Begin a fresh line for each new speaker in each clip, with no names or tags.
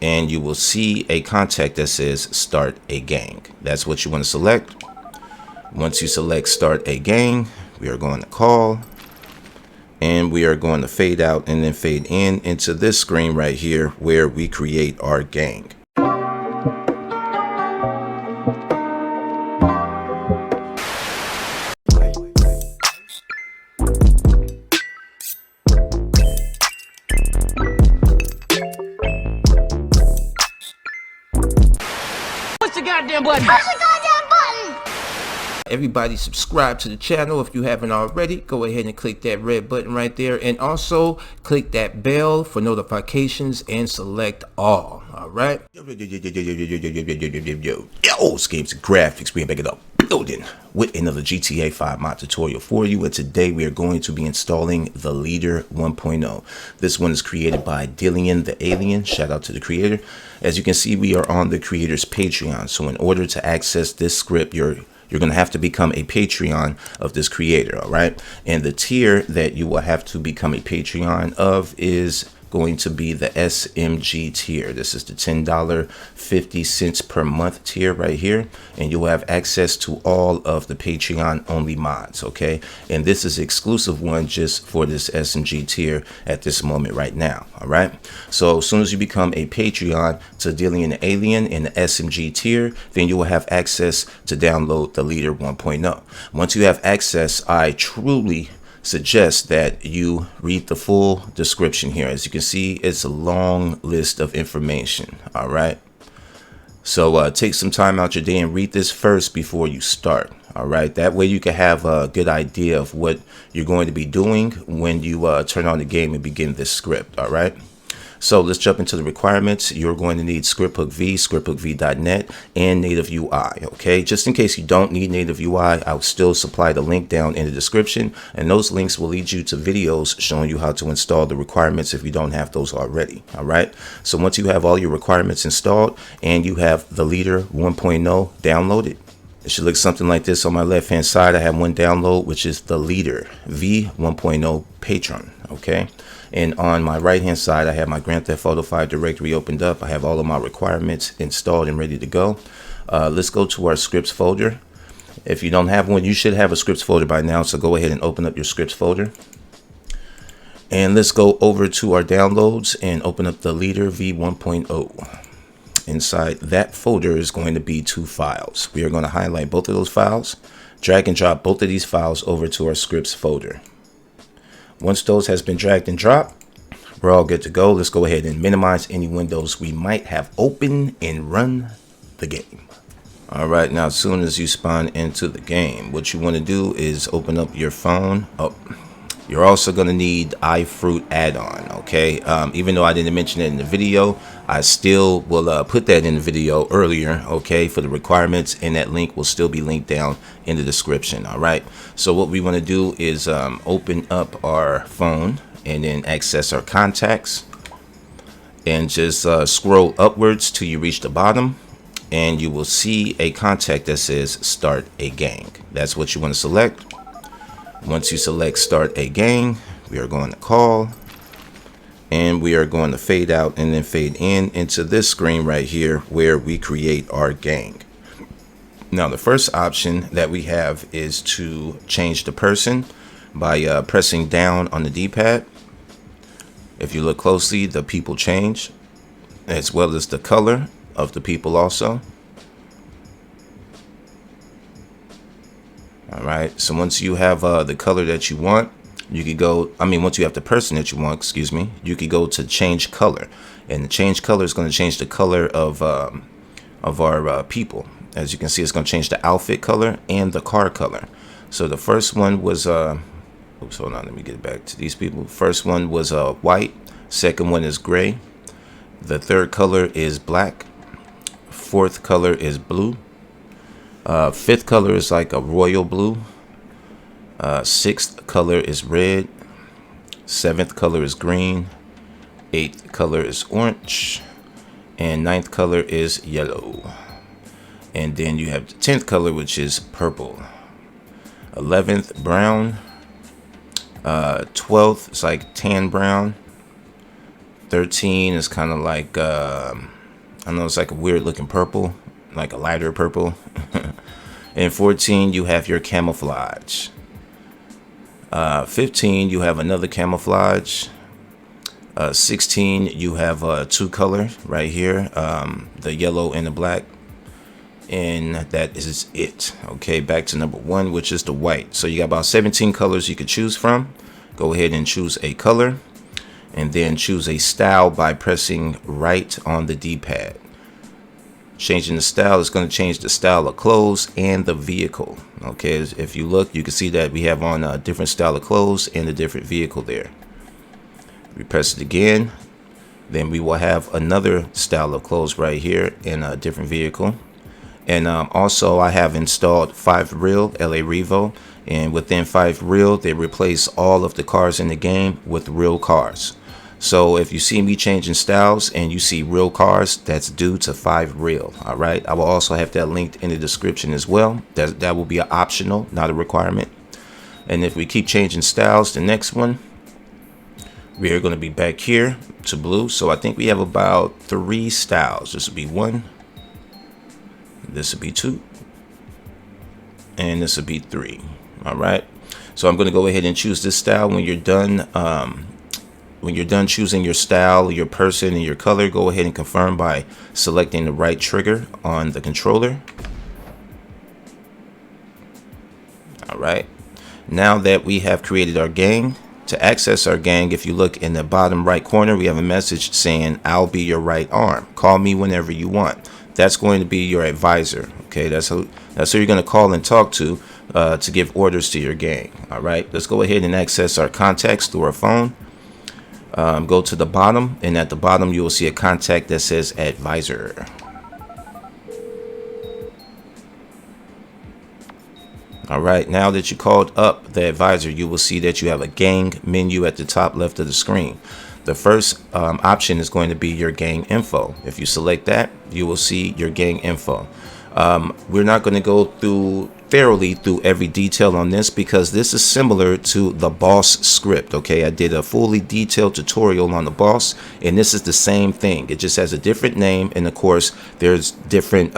and you will see a contact that says start a gang. That's what you want to select. Once you select start a gang, we are going to call, and we are going to fade out and then fade in into this screen right here where we create our gang.
Push the goddamn button. Push the goddamn button.
Everybody subscribe to the channel if you haven't already. Go ahead and click that red button right there, and also click that bell for notifications and select all. All right. Yo, Games and Graphics, we back it up building with another GTA 5 mod tutorial for you, and today we are going to be installing the Leader 1.0. This one is created by Dillian the Alien. Shout out to the creator. As you can see, we are on the creator's Patreon, so in order to access this script, you're going to have to become a Patreon of this creator, all right? And the tier that you will have to become a Patreon of is going to be the SMG tier. This is the $10.50 per month tier right here, and you'll have access to all of the Patreon only mods, okay? And this is exclusive one just for this SMG tier at this moment right now, all right? So as soon as you become a Patreon to Dillian the Alien in the SMG tier, then you will have access to download the Leader 1.0. Once you have access, I truly suggest that you read the full description here. As you can see, it's a long list of information, all right? So take some time out your day and read this first before you start, all right? That way you can have a good idea of what you're going to be doing when you turn on the game and begin this script, all right? So let's jump into the requirements. You're going to need ScriptHookV, ScriptHookV.net, and Native UI, okay? Just in case you don't need Native UI, I'll still supply the link down in the description, and those links will lead you to videos showing you how to install the requirements if you don't have those already, all right? So once you have all your requirements installed and you have the Leader 1.0 downloaded, it should look something like this. On my left hand side, I have one download, which is the Leader V 1.0 Patron, okay? And on my right hand side, I have my Grand Theft Auto 5 directory opened up. I have all of my requirements installed and ready to go. Let's go to our scripts folder. If you don't have one, you should have a scripts folder by now, so go ahead and open up your scripts folder. And let's go over to our downloads and open up the Leader V 1.0. Inside that folder is going to be two files. We are going to highlight both of those files, drag and drop both of these files over to our scripts folder. Once those has been dragged and dropped, we're all good to go. Let's go ahead and minimize any windows we might have open and run the game. All right, now as soon as you spawn into the game, what you want to do is open up your phone. You're also going to need iFruit add-on, okay? Even though I didn't mention it in the video, I still will put that in the video earlier, okay, for the requirements, and that link will still be linked down in the description, all right? So what we want to do is open up our phone and then access our contacts, and just scroll upwards till you reach the bottom, and you will see a contact that says start a gang. That's what you want to select. Once you select start a gang, we are going to call, and we are going to fade out and then fade in into this screen right here where we create our gang. Now the first option that we have is to change the person by pressing down on the D-pad. If you look closely, the people change, as well as the color of the people also. All right, so once you have the color that you want, you could go, once you have the person that you want, excuse me, you could go to change color, and the change color is going to change the color of our people. As you can see, it's going to change the outfit color and the car color. So the first one was oops, hold on, let me get back to these people. First one was white, second one is gray, the third color is black, fourth color is blue, fifth color is like a royal blue, sixth color is red, seventh color is green, eighth color is orange, and ninth color is yellow. And then you have the 10th color, which is purple, 11th brown, 12th is like tan brown, 13 is kind of like, I don't know, it's like a weird looking purple, like a lighter purple. And 14, you have your camouflage. 15, you have another camouflage. 16, you have two color right here, the yellow and the black. And that is it. Okay, back to number 1, which is the white. So you got about 17 colors you could choose from. Go ahead and choose a color, and then choose a style by pressing right on the D-pad. Changing the style is going to change the style of clothes and the vehicle. Okay, if you look, you can see that we have on a different style of clothes and a different vehicle there. We press it again, then we will have another style of clothes right here in a different vehicle. And also I have installed 5 Real, LA Revo, and within 5 Real they replace all of the cars in the game with real cars. So if you see me changing styles and you see real cars, that's due to 5 Real. All right, I will also have that linked in the description as well. That will be an optional, not a requirement. And if we keep changing styles, the next one, we are going to be back here to blue. So I think we have about 3 styles. This will be 1, this will be 2, and this will be 3. All right, so I'm going to go ahead and choose this style. When you're done choosing your style, your person, and your color, go ahead and confirm by selecting the right trigger on the controller. All right, now that we have created our gang, to access our gang, if you look in the bottom right corner, we have a message saying, "I'll be your right arm. Call me whenever you want." That's going to be your advisor. Okay, that's who you're going to call and talk to give orders to your gang. All right, let's go ahead and access our contacts through our phone. Go to the bottom, and at the bottom you will see a contact that says advisor. All right, now that you called up the advisor, you will see that you have a gang menu at the top left of the screen. The first option is going to be your gang info. If you select that, you will see your gang info. We're not going to go thoroughly through every detail on this because this is similar to the boss script. Okay, I did a fully detailed tutorial on the boss, and this is the same thing. It just has a different name, and of course there's different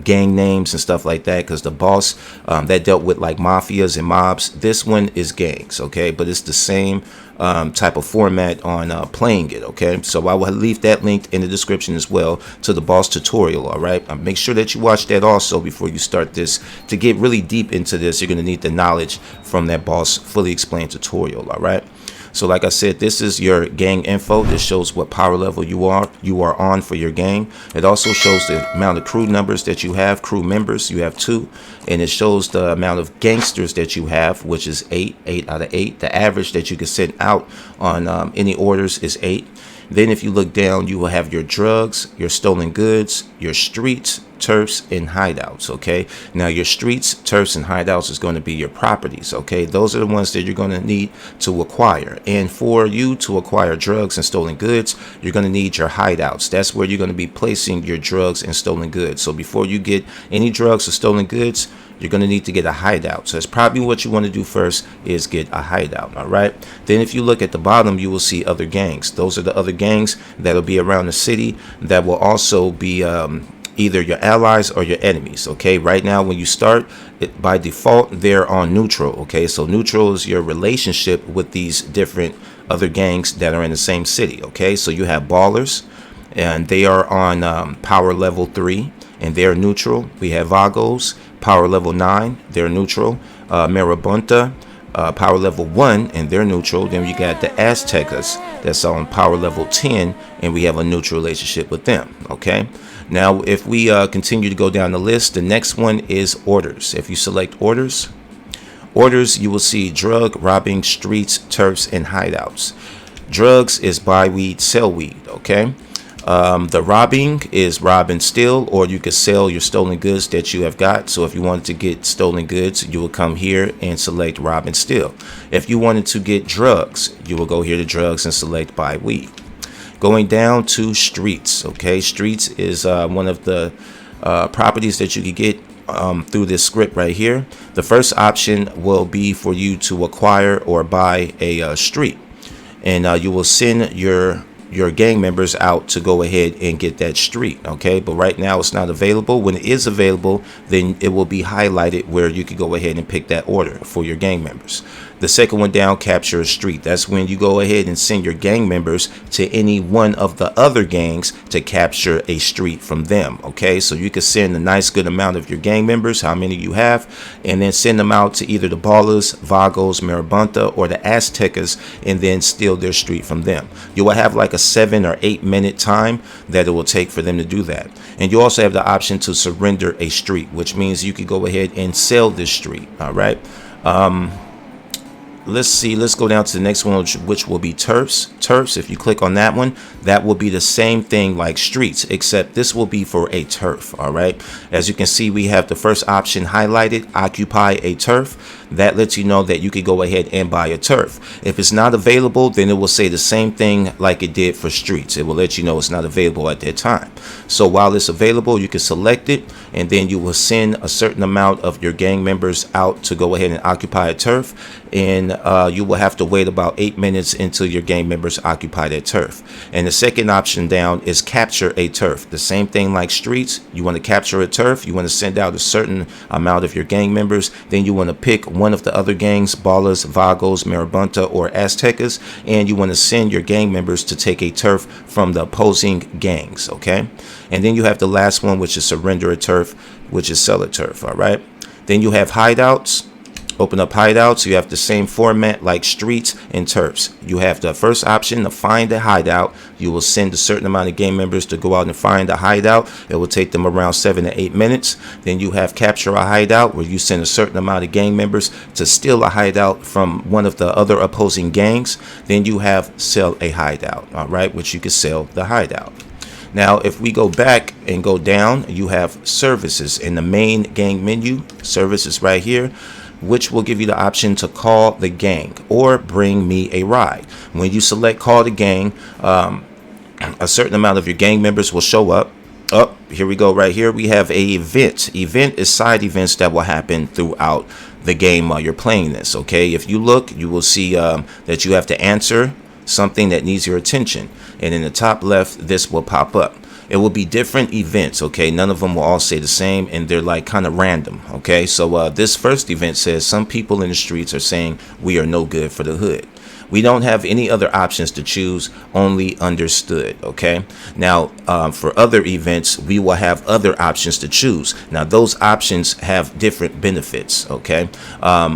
gang names and stuff like that, because the boss that dealt with like mafias and mobs, this one is gangs. Okay, but it's the same type of format on playing it. Okay, so I will leave that linked in the description as well to the boss tutorial. All right, make sure that you watch that also before you start this. To get really deep into this, you're going to need the knowledge from that boss fully explained tutorial. All right, so like I said, this is your gang info. This shows what power level you are on for your gang. It also shows the amount of crew numbers that you have, crew members. You have 2, and it shows the amount of gangsters that you have, which is 8 out of 8. The average that you can send out on any orders is 8. Then if you look down, you will have your drugs, your stolen goods, your streets, turfs, and hideouts. Okay, now your streets, turfs, and hideouts is going to be your properties. Okay, those are the ones that you're going to need to acquire. And for you to acquire drugs and stolen goods, you're going to need your hideouts. That's where you're going to be placing your drugs and stolen goods. So before you get any drugs or stolen goods, you're going to need to get a hideout. So that's probably what you want to do first, is get a hideout. All right, then if you look at the bottom, you will see other gangs. Those are the other gangs that'll be around the city that will also be either your allies or your enemies. Okay, right now when you start, by default they're on neutral. Okay, so neutral is your relationship with these different other gangs that are in the same city. Okay, so you have ballers, and they are on power level 3, and they're neutral. We have vagos, power level 9, they're neutral. Marabunta, power level 1, and they're neutral. Then you got the Aztecas that's on power level 10, and we have a neutral relationship with them. Okay, now if we continue to go down the list, the next one is orders. If you select orders, you will see drug, robbing, streets, turfs, and hideouts. Drugs is buy weed, sell weed. Okay, the robbing is rob and steal, or you could sell your stolen goods that you have got. So if you wanted to get stolen goods, you will come here and select rob and steal. If you wanted to get drugs, you will go here to drugs and select buy weed. Going down to streets. Okay, streets is one of the properties that you could get through this script right here. The first option will be for you to acquire or buy a street, and you will send your your gang members out to go ahead and get that street. Okay, but right now it's not available. When it is available, then it will be highlighted where you can go ahead and pick that order for your gang members. The second one down, capture a street. That's when you go ahead and send your gang members to any one of the other gangs to capture a street from them. Okay, so you can send a nice good amount of your gang members, how many you have, and then send them out to either the Ballas, Vagos, Marabunta, or the Aztecas, and then steal their street from them. You will have like a 7 or 8 minute time that it will take for them to do that. And you also have the option to surrender a street, which means you could go ahead and sell this street. All right. Let's go down to the next one, which will be turfs. Turfs, if you click on that one, that will be the same thing like streets, except this will be for a turf. All right, as you can see, we have the first option highlighted, occupy a turf. That lets you know that you could go ahead and buy a turf. If it's not available, then it will say the same thing like it did for streets. It will let you know it's not available at that time. So while it's available, you can select it, and then you will send a certain amount of your gang members out to go ahead and occupy a turf. And you will have to wait about 8 minutes until your gang members occupy that turf. And the second option down is capture a turf. The same thing like streets. You want to capture a turf. You want to send out a certain amount of your gang members. Then you want to pick one of the other gangs, Ballas, Vagos, Marabunta, or Aztecas, and you want to send your gang members to take a turf from the opposing gangs. Okay, and then you have the last one, which is surrender a turf, which is sell a turf. All right, then you have hideouts. Open up hideouts. You have the same format like streets and turfs. You have the first option to find a hideout. You will send a certain amount of gang members to go out and find a hideout. It will take them around 7 to 8 minutes. Then you have capture a hideout, where you send a certain amount of gang members to steal a hideout from one of the other opposing gangs. Then you have sell a hideout, all right, which you can sell the hideout. Now, if we go back and go down, you have services in the main gang menu. Services right here, which will give you the option to call the gang or bring me a ride. When you select call the gang, a certain amount of your gang members will show up. Oh, here we go. Right here we have a event. Event is side events that will happen throughout the game while you're playing this. Okay, if you look, you will see that you have to answer something that needs your attention, and in the top left this will pop up. It will be different events. Okay, none of them will all say the same, and they're like kind of random. Okay, so this first event says some people in the streets are saying we are no good for the hood. We don't have any other options to choose, only understood. Okay, now for other events we will have other options to choose. Now those options have different benefits. Okay,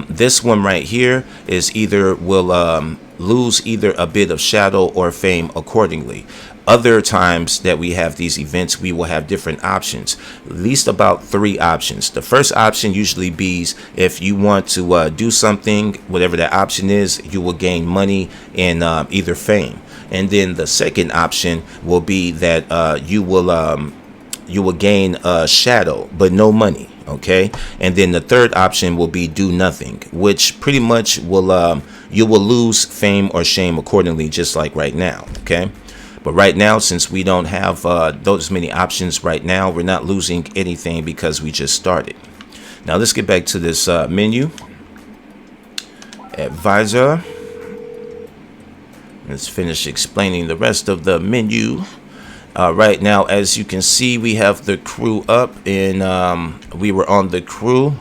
this one right here is either will lose either a bit of shadow or fame accordingly. Other times that we have these events, we will have different options, at least about 3 options. The first option usually be if you want to do something, whatever that option is, you will gain money and either fame. And then the second option will be that you will gain shadow but no money. Okay, and then the third option will be do nothing, which pretty much will you will lose fame or shame accordingly, just like right now. Okay, but right now, since we don't have those many options right now, we're not losing anything because we just started. Now let's get back to this menu. Advisor. Let's finish explaining the rest of the menu. Right now, as you can see, we have the crew up, and we were on the crew.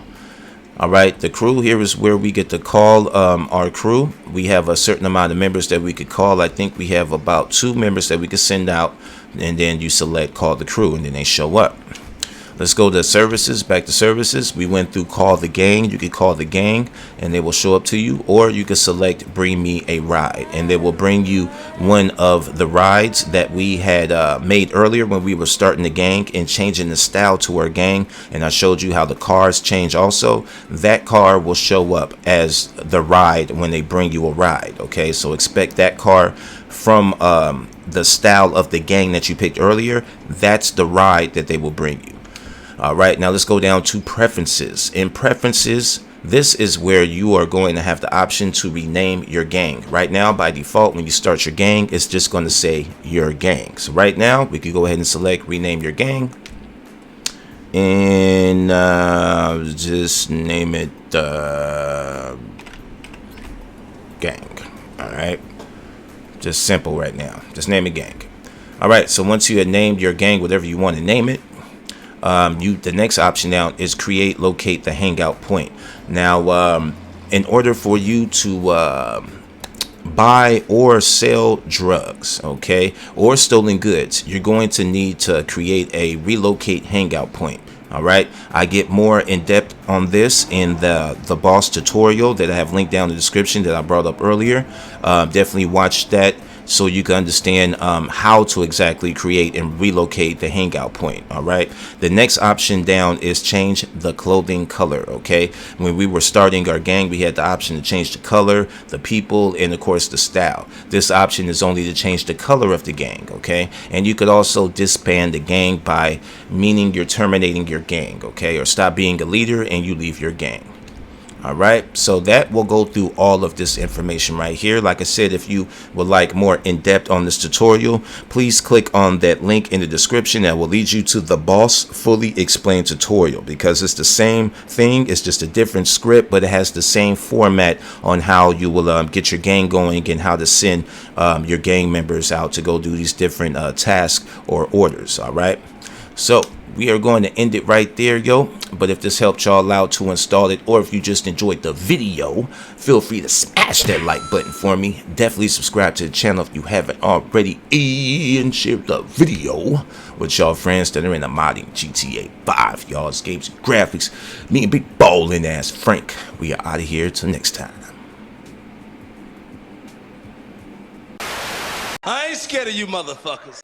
All right, the crew here is where we get to call our crew. We have a certain amount of members that we could call. I think we have about 2 members that we could send out, and then you select call the crew, and then they show up. Let's go to services. Back to services. We went through call the gang. You could call the gang and they will show up to you, or you could select bring me a ride, and they will bring you one of the rides that we had made earlier when we were starting the gang and changing the style to our gang. And I showed you how the cars change also. That car will show up as the ride when they bring you a ride. Okay, so expect that car from the style of the gang that you picked earlier. That's the ride that they will bring you. All right, now let's go down to preferences. In preferences, this is where you are going to have the option to rename your gang. Right now, by default, when you start your gang, it's just going to say your gang. So right now, we could go ahead and select rename your gang. And just name it gang. All right. Just simple right now. Just name a gang. All right. So once you have named your gang, whatever you want to name it, the next option now is create, locate the hangout point. Now, in order for you to buy or sell drugs, okay, or stolen goods, you're going to need to create a relocate hangout point. All right, I get more in depth on this in the boss tutorial that I have linked down in the description that I brought up earlier. Definitely watch that so you can understand how to exactly create and relocate the hangout point. All right, the next option down is change the clothing color. Okay, when we were starting our gang, we had the option to change the color, the people, and of course the style. This option is only to change the color of the gang. Okay, and you could also disband the gang by meaning you're terminating your gang, okay, or stop being a leader and you leave your gang. All right, so that will go through all of this information right here. Like I said, if you would like more in depth on this tutorial, please click on that link in the description that will lead you to the boss fully explained tutorial, because it's the same thing. It's just a different script, but it has the same format on how you will get your gang going and how to send your gang members out to go do these different tasks or orders. All right, so we are going to end it right there, yo. But if this helped y'all out to install it, or if you just enjoyed the video, feel free to smash that like button for me. Definitely subscribe to the channel if you haven't already, and share the video with y'all friends that are in the modding GTA 5. Y'all's games and graphics. Me and Big Ballin' Ass Frank. We are out of here till next time.
I ain't scared of you motherfuckers.